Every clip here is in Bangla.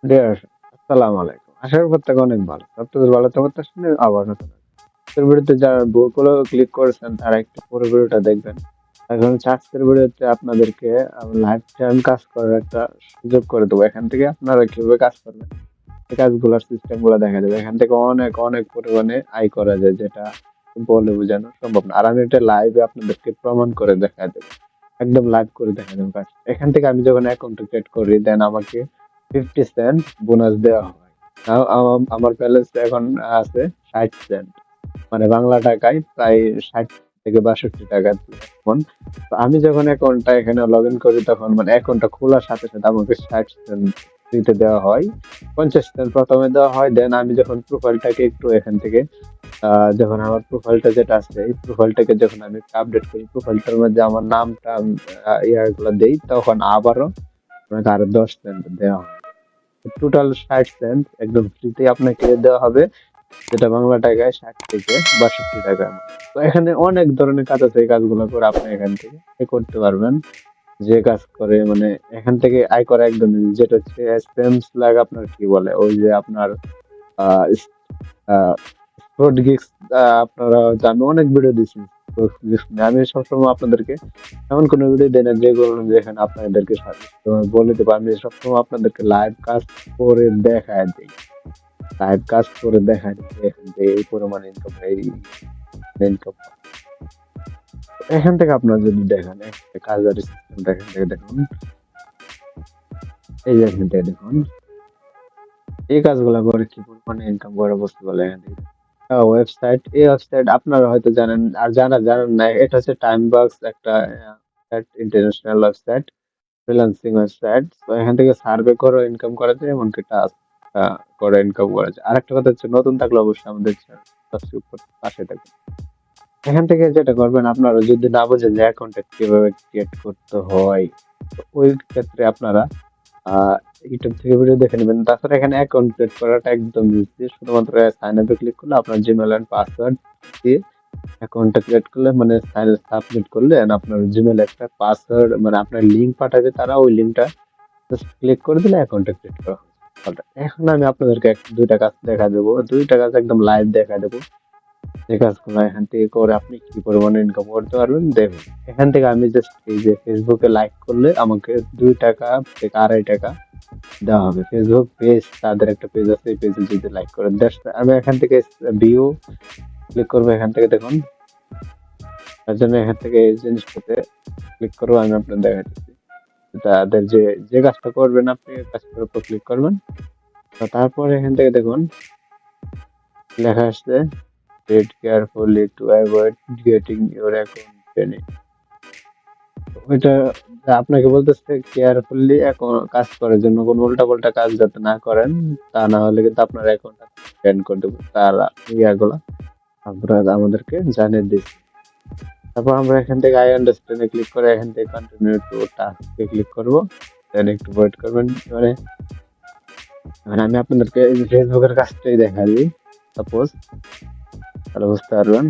ডিয়ার আসসালামু আলাইকুম। আশা করি প্রত্যেকে অনেক ভালো। আপনাদের ভালো থাকার শুনে আবার নতুন আজকের ভিডিওতে যারা বইগুলো ক্লিক করেছেন তারা একটু পুরো ভিডিওটা দেখবেন। এখন আজকের ভিডিওতে আপনাদেরকে লাইফ টাইম কাজ করার একটা সুযোগ করে দেবো। এখান থেকে আপনারা কিভাবে কাজ করবেন এই কাজগুলোর সিস্টেম গুলো দেখা যাবে। এখান থেকে অনেক অনেক পরিমাণে আয় করা যায়, যেটা বলে বোঝানো সম্ভব না। আর আমি এটা লাইভে আপনাদেরকে প্রমাণ করে দেখা দেবো, একদম লাইভ করে দেখা দেবো কাজ। এখান থেকে আমি যখন অ্যাকাউন্ট ক্রিয়েট করি দেন আমাকে 50 সেন্ট বোনাস দেওয়া হয়। আমার ব্যালেন্স এখন আছে 60 সেন্ট, মানে বাংলা টাকায় প্রায় 60 থেকে 62 টাকা এখন। তো আমি যখন অ্যাকাউন্টটা এখানে লগ ইন করি তখন মানে অ্যাকাউন্টটা খোলার সাথে সাথে আমাকে 60 সেন্ট দিতে দেওয়া হয়। 50 সেন্ট প্রথমে দেওয়া হয়, দেন আমি যখন প্রোফাইলটাকে একটু এখান থেকে যখন আমার প্রোফাইলটা যেটা আছে এই প্রোফাইলটাকে যখন আমি আপডেট করি, প্রোফাইলটার মধ্যে আমার নামটা ইয়াগুলো দেই, তখন আবারও আপনাকে আরো 10 সেন্ট দেওয়া হয়। টোটাল 60 সেন্ট একদম ফ্রিতে আপনাকে দেওয়া হবে, যেটা বাংলা টাকায় 60 থেকে 62 টাকা। তো এখানে অনেক ধরনের কাজ আছে, এই কাজগুলো করে আপনি এখান থেকে আয় করতে পারবেন। যে কাজ করে মানে এখান থেকে আয় করা একদম easy, যেটা হচ্ছে স্প্যামস লাগ আপনার কি বলে ওই যে আপনার আহ ফ্রড গিগস। আপনারা হয়তো আমি অনেক ভিডিও দিচ্ছি fraud gigs নিয়ে। আমি সবসময় আপনাদেরকে এমন কোনো ভিডিও দেই না যেগুলো যেখানে আপনাদেরকে বলে দেবো। আমি সবসময় আপনাদেরকে লাইভ কাজ করে দেখায় দিই, লাইভ কাজ করে দেখায় দিই যে এখান থেকে এই পরিমাণ ইনকাম, এই ইনকাম। এখান থেকে আপনারা যদি দেখেন একটা কাজের সিস্টেম এখান থেকে দেখুন, এই যে এখান থেকে দেখুন এই কাজগুলো করে কি পরিমাণে ইনকাম করে বুঝতে পারলে এখান থেকে। ওয়েবসাইট, এই ওয়েবসাইট আপনারা হয়তো জানেন, আর জানেন না, এটা হচ্ছে টাইম বক্স একটা ইন্টারন্যাশনাল ওয়েবসাইট, ফ্রিল্যান্সিং ওয়েবসাইট। তো এখান থেকে সার্ভে করে ইনকাম করা যায়, এমনকি টাস্ক করে ইনকাম করা যায়। আরেকটা কথা হচ্ছে নতুন থাকলে অবশ্যই আমাদের সাবস্ক্রাইব করতে পাশে থাকবেন। এখান থেকে যেটা করবেন, আপনারা যদি না বোঝেন যে অ্যাকাউন্টে কিভাবে ক্রিয়েট করতে হয়, তো ওই ক্ষেত্রে আপনারা আহ ইউটিউব থেকে ভিডিও দেখে নেবেন। তাছাড়া এখানে অ্যাকাউন্ট ক্রিয়েট করাটা একদম ইজি। শুধুমাত্র সাইন আপে ক্লিক করলে আপনার জিমেল এন্ড পাসওয়ার্ড দিয়ে অ্যাকাউন্টটা ক্রিয়েট করলে মানে সাবমিট করলে and আপনার জিমেল একটা পাসওয়ার্ড মানে আপনার লিঙ্ক পাঠাবে তারা, ওই লিঙ্কটা জাস্ট ক্লিক করে দিলে অ্যাকাউন্টটা ক্রিয়েট করা হবে। এখন আমি আপনাদেরকে দুইটা কাজ দেখা দেবো, দুইটা কাজ একদম লাইভ দেখা দেবো। এই কাজগুলো এখান থেকে করে আপনি কি পরিমাণে ইনকাম করতে পারবেন দেখুন। এখান থেকে আমি জাস্ট এই যে ফেসবুকে লাইক করলে আমাকে 2 টাকা থেকে 2.5 টাকা দেওয়া হবে। ফেসবুক পেজ, তাদের একটা পেজ আছে, এই পেজে যদি লাইক করেন আমি এখান থেকে ভিউ ক্লিক করবো। এখান থেকে দেখুন, তার জন্য এখান থেকে এই জিনিসটাতে ক্লিক করবো। আমি আপনার দেখাচ্ছি তাদের যে যে কাজটা করবেন, আপনি কাজটার উপর ক্লিক করবেন। তো তারপর এখান থেকে দেখুন লেখা আসছে read carefully to avoid getting your account training। ওইটা আপনাকে বলতেছে কেয়ারফুলি কাজ করার জন্য, কোনো উল্টাপাল্টা কাজ যাতে না করেন, তা না হলে কিন্তু আপনার অ্যাকাউন্টটা ব্যান করে দেবে তারা। ইয়াগুলা আপনারা আমাদেরকে জানিয়ে দিচ্ছে। তারপর আমরা এখান থেকে আই আন্ডারস্ট্যান্ড ক্লিক করে এখান থেকে কন্টিনিউ টু টাস্কে ক্লিক করব, দেন একটু ওয়েট করবেন। মানে মানে আমি আপনাদেরকে ফেসবুকের কাজটাই দেখা দিই সাপোজ, তাহলে বুঝতে পারবেন।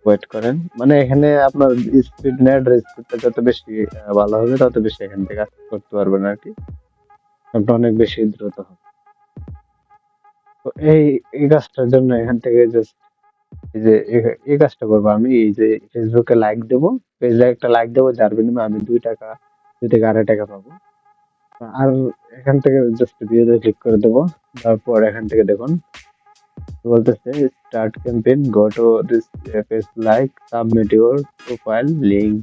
ওয়েট করেন, মানে এখানে আপনার স্পিড নেট স্পিডটা যত বেশি ভালো হবে তত বেশি এখান থেকে কাজ করতে পারবেন আর কি, কাজটা অনেক বেশি দ্রুত হবে। তো এই কাজটার জন্য এখান থেকে জাস্ট এই যে এই কাজটা করবো আমি, এই যে ফেসবুকে লাইক দেবো, পেজে একটা লাইক দেবো, যার বিনিময়ে আমি 2 টাকা 2 থেকে 2.5 টাকা পাবো। আর এখান থেকে জাস্ট ভিডিওতে ক্লিক করে দেবো। তারপর এখান থেকে দেখুন বলতেছে start campaign, go to this page, like, submit your profile link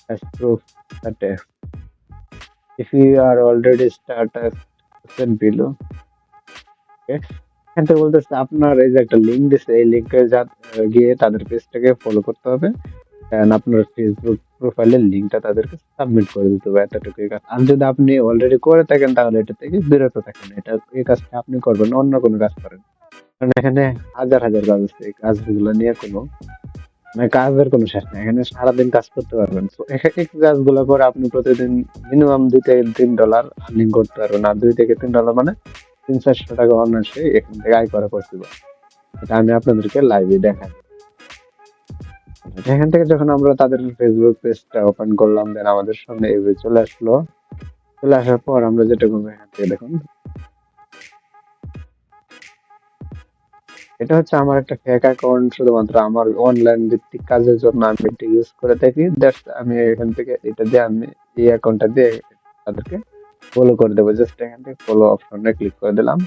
as proof the text. If you are already started, send below. Okay? এখান থেকে বলতেছে আপনার এই যে একটা লিঙ্ক দিছে, এই লিঙ্কে গিয়ে তাদের পেজটাকে ফলো করতে হবে, and আপনার ফেসবুক প্রোফাইলের লিঙ্কটা তাদেরকে সাবমিট করে দিতে হবে। এতটুকুই কাজ। আর যদি আপনি অলরেডি করে থাকেন তাহলে এটা থেকে বিরত থাকেন, এটা এই কাজটা আপনি করবেন না, অন্য কোনো কাজ করেন। কারণ এখানে হাজার হাজার কাজ আছে, এই কাজগুলো নিয়ে কোনো মানে কাজের কোনো শেষ নেই, এখানে সারাদিন কাজ করতে পারবেন। তো এই কাজগুলো করে আপনি প্রতিদিন মিনিমাম $2 থেকে $3 আর্নিং করতে পারবেন। আর $2 থেকে $3 মানে 300-400 টাকা অনায়াসে এখান থেকে আয় করা পসিবল। এটা আমি আপনাদেরকে লাইভে দেখাই। এখান থেকে যখন আমরা তাদের ফেসবুক পেজটা ওপেন করলাম, দেন আমাদের সামনে এভাবে চলে আসলো। চলে আসার পর আমরা যেটা করবো এখান থেকে দেখুন, এটা হচ্ছে আমার একটা ফেক অ্যাকাউন্ট, শুধুমাত্র আমার অনলাইন ভিত্তিক কাজের জন্য আমি এটা ইউজ করে থাকি। জাস্ট আমি এখান থেকে এটা দিয়ে আমি এই অ্যাকাউন্টটা দিয়ে তাদেরকে ফলো করে দেবো। জাস্ট এখান থেকে ফলো অপশনে ক্লিক করে দিলাম।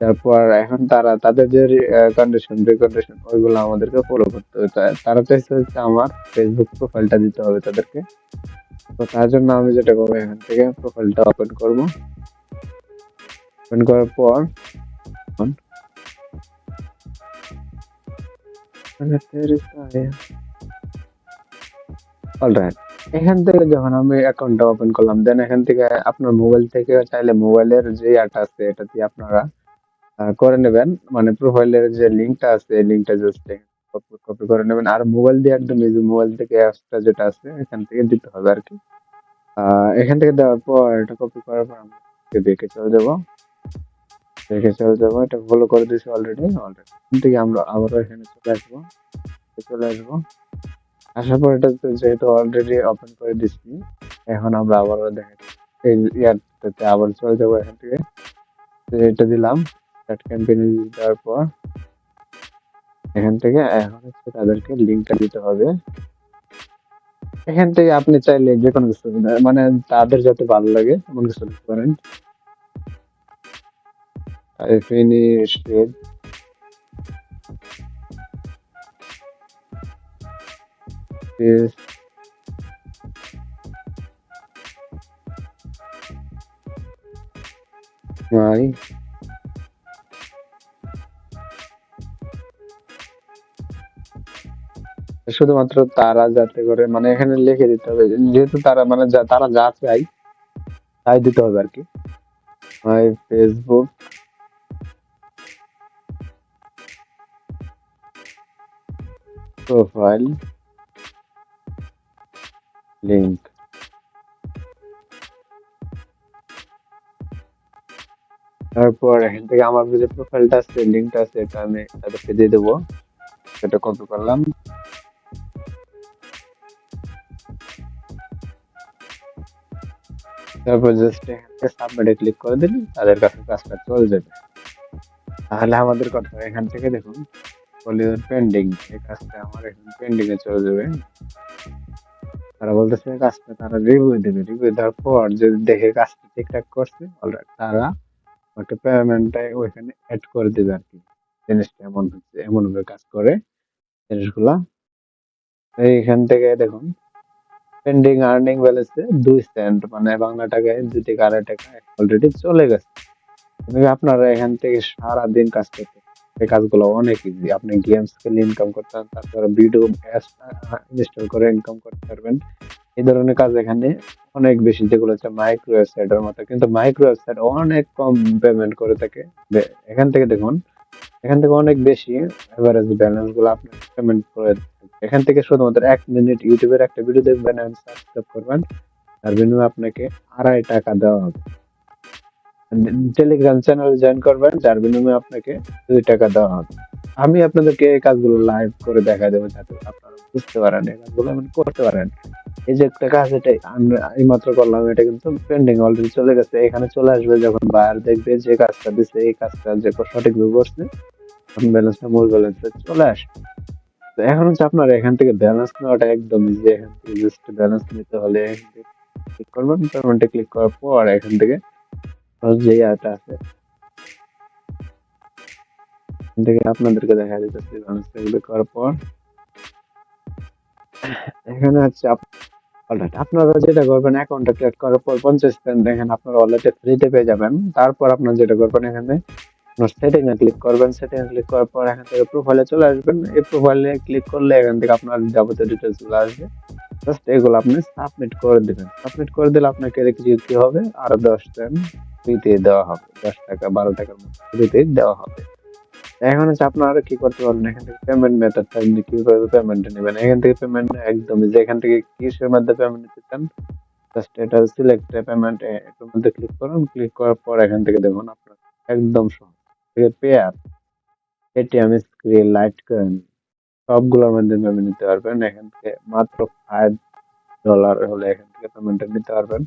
তারপর এখন তারা তাদের যে কন্ডিশন রিকন্ডিশন ওইগুলো আমাদেরকে ফলো করতে হবে। তারা চাইছে হচ্ছে আমার ফেসবুক প্রোফাইলটা দিতে হবে তাদেরকে। তো তার জন্য আমি যেটা করবো, এখান থেকে প্রোফাইলটা ওপেন করবো। ওপেন করার পর অলরাইট, এখান থেকে যখন আমি অ্যাকাউন্টটা ওপেন করলাম, দেন এখান থেকে আপনার মোবাইল থেকে চাইলে মোবাইলের যে অ্যাপটা আছে এটা দিয়ে আপনারা করে নেবেন। মানে প্রোফাইলের যে লিঙ্কটা আছে এই লিঙ্কটা জাস্ট কপি করে নেবেন, আর মোবাইল দিয়ে একদম এই যে মোবাইল থেকে অ্যাপসটা যেটা আছে এখান থেকে দিতে হবে আর কি। এখান থেকে দেওয়ার পর এটা কপি করার পর আমরা দেখে চলে যাবো। এটা ফলো করে দিয়েছি অলরেডি। এখান থেকে আমরা আবারও এখানে চলে আসবো। আসার পর এটা যেহেতু অলরেডি ওপেন করে দিচ্ছি, এখন আমরা আবারও দেখেন এই ইয়ারটাতে আবার চলে যাবো। এখান থেকে এটা দিলাম, স্টার্ট ক্যাম্পেইন দেওয়ার পর এখান থেকে এখন হচ্ছে তাদেরকে লিঙ্কটা দিতে হবে। এখান থেকে আপনি চাইলে যে কোনো কিছু, মানে তাদের যাতে ভালো লাগে এমন কিছু লিখতে পারেন। I finished this my শুধুমাত্র তারা যাতে করে, মানে এখানে লিখে দিতে হবে যেহেতু তারা মানে তারা যা চাই তাই দিতে হবে আর কি। My Facebook profile link. তারপর এখান থেকে আমার যে প্রোফাইলটা আছে লিঙ্কটা আছে এটা আমি তাদেরকে দিয়ে দেবো। এটা কপি করলাম। তারপর জাস্ট এখানে সাবমিটে ক্লিক করে দিলে তাদের কাছে কাজটা চলে যাবে। তাহলে আমাদের কথা এখান থেকে দেখুন পেন্ডিং, এই কাজটা আমার এখন পেন্ডিং এ চলে যাবে। তারা বলতেছে কাজটা তারা রিভিউ দেবে, রিভিউ দেওয়ার পর যদি দেখে কাজটা ঠিকঠাক করছে অলরাইট তারা একটা পেমেন্টটা ওইখানে অ্যাড করে দেবে আর কি। জিনিসটা এমন হচ্ছে, এমন ভাবে কাজ করে জিনিসগুলা। এইখান থেকে দেখুন পেন্ডিং আর্নিং ব্যালেন্সে 2 সেন্ট, মানে বাংলা টাকায় 2 থেকে 2.5 টাকা অলরেডি চলে গেছে। কিন্তু আপনারা এখান থেকে সারাদিন কাজ করতে, এই কাজগুলো অনেক ইজি। আপনি গেমস খেলে ইনকাম করতে পারেন, তারপরে ভিডিও অ্যাপস ইনস্টল করে ইনকাম করতে পারবেন। এই ধরনের কাজ এখানে অনেক বেশি, যেগুলো হচ্ছে মাইক্রো ওয়েবসাইটের মতো, কিন্তু মাইক্রো ওয়েবসাইট অনেক কম পেমেন্ট করে থাকে। এখান থেকে দেখুন, এখান থেকে অনেক বেশি এভারেজ ব্যালেন্স গুলো আপনার পেমেন্ট করে থাকে। এখান থেকে শুধুমাত্র 1 মিনিট ইউটিউবের একটা ভিডিও দেখবেন এবং সাবস্ক্রাইব করবেন, তার বিনিময়ে আপনাকে 2.5 টাকা দেওয়া হবে। টেলিগ্রাম চ্যানেল জয়েন করবেন, যার বিনিময়ে আপনাকে 2 টাকা দেওয়া হবে। আমি আপনাদেরকে এই কাজগুলো লাইভ করে দেখা দেবো যাতে আপনারা বুঝতে পারেন, এই কাজগুলো এমন করতে পারেন। এই যে একটা কাজ, এটা আমি এইমাত্র করলাম, এটা কিন্তু পেন্ডিং অলরেডি চলে গেছে। এখানে চলে আসবে যখন বায়ার দেখবে যে কাজটা দিছে এই কাজটা যে সঠিকভাবে করছে, তখন ব্যালেন্সটা মূল ব্যালেন্সে চলে আসে। তো এখন হচ্ছে আপনার এখান থেকে ব্যালেন্স নেওয়াটা একদম ইজি। এখান থেকে জাস্ট ব্যালেন্স নিতে হলে এখান থেকে ক্লিক করবেন, পেমেন্টে ক্লিক করার পর এখান থেকে যে ইয়াটা আছে এখান থেকে আপনাদেরকে দেখা যাচ্ছে ব্যালেন্স ক্লিক করার পর এখানে হচ্ছে অলরাইট আপনারা যেটা করবেন, অ্যাকাউন্টটা ক্রিয়েট করার পর 50 সেন্ট এখানে আপনার ওয়ালেটে ফ্রিতে পেয়ে যাবেন। তারপর আপনার যেটা করবেন, এখানে সেটিং এ ক্লিক করবেন। সেটিং এ ক্লিক করার পর এখান থেকে প্রোফাইলে চলে আসবেন। এই প্রোফাইলে ক্লিক করলে এখান থেকে আপনার যাবতীয় ডিটেলস গুলো আসবে। জাস্ট এগুলো আপনি সাবমিট করে দিবেন। সাবমিট করে দিলে আপনাকে কি হবে, আরো 10 সেন্ট ফ্রিতে দেওয়া হবে। 10 টাকা 12 টাকার মতো ফ্রিতে দেওয়া হবে। এখন হচ্ছে আপনারা কি করতে পারবেন, এখান থেকে পেমেন্ট মেথডটা কিভাবে পেমেন্ট নেবেন। এখান থেকে পেমেন্ট একদমই, যে এখান থেকে কিসের মাধ্যমে পেমেন্ট নিতে চান, জাস্ট এটা সিলেক্ট পেমেন্ট এটার মধ্যে ক্লিক করুন। ক্লিক করার পর এখান থেকে দেখুন আপনার একদম সহজ pair, Paytm, screen, light coin সবগুলোর মধ্যে পেমেন্ট নিতে পারবেন। এখান থেকে মাত্র $5 হলে এখান থেকে পেমেন্টটা নিতে পারবেন।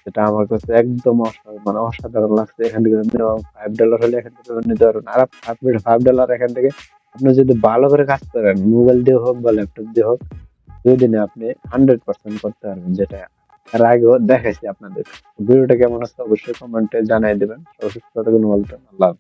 যেটা আমার কাছে একদম মানে অসাধারণ লাগছে। এখান থেকে মিনিমাম $5 হলে এখান থেকে নিতে পারবেন। আর $5 এখান থেকে আপনি যদি ভালো করে কাজ করেন, মোবাইল দিয়ে হোক বা ল্যাপটপ দিয়ে হোক, 2 দিনে আপনি 100% করতে পারবেন, যেটা এর আগেও দেখাইছি আপনাদের। ভিডিওটা কেমন হচ্ছে অবশ্যই কমেন্টে জানাই দিবেন। সবাই সুস্থ থাকুন, ভালো থাকুন। আল্লাহ হাফেজ।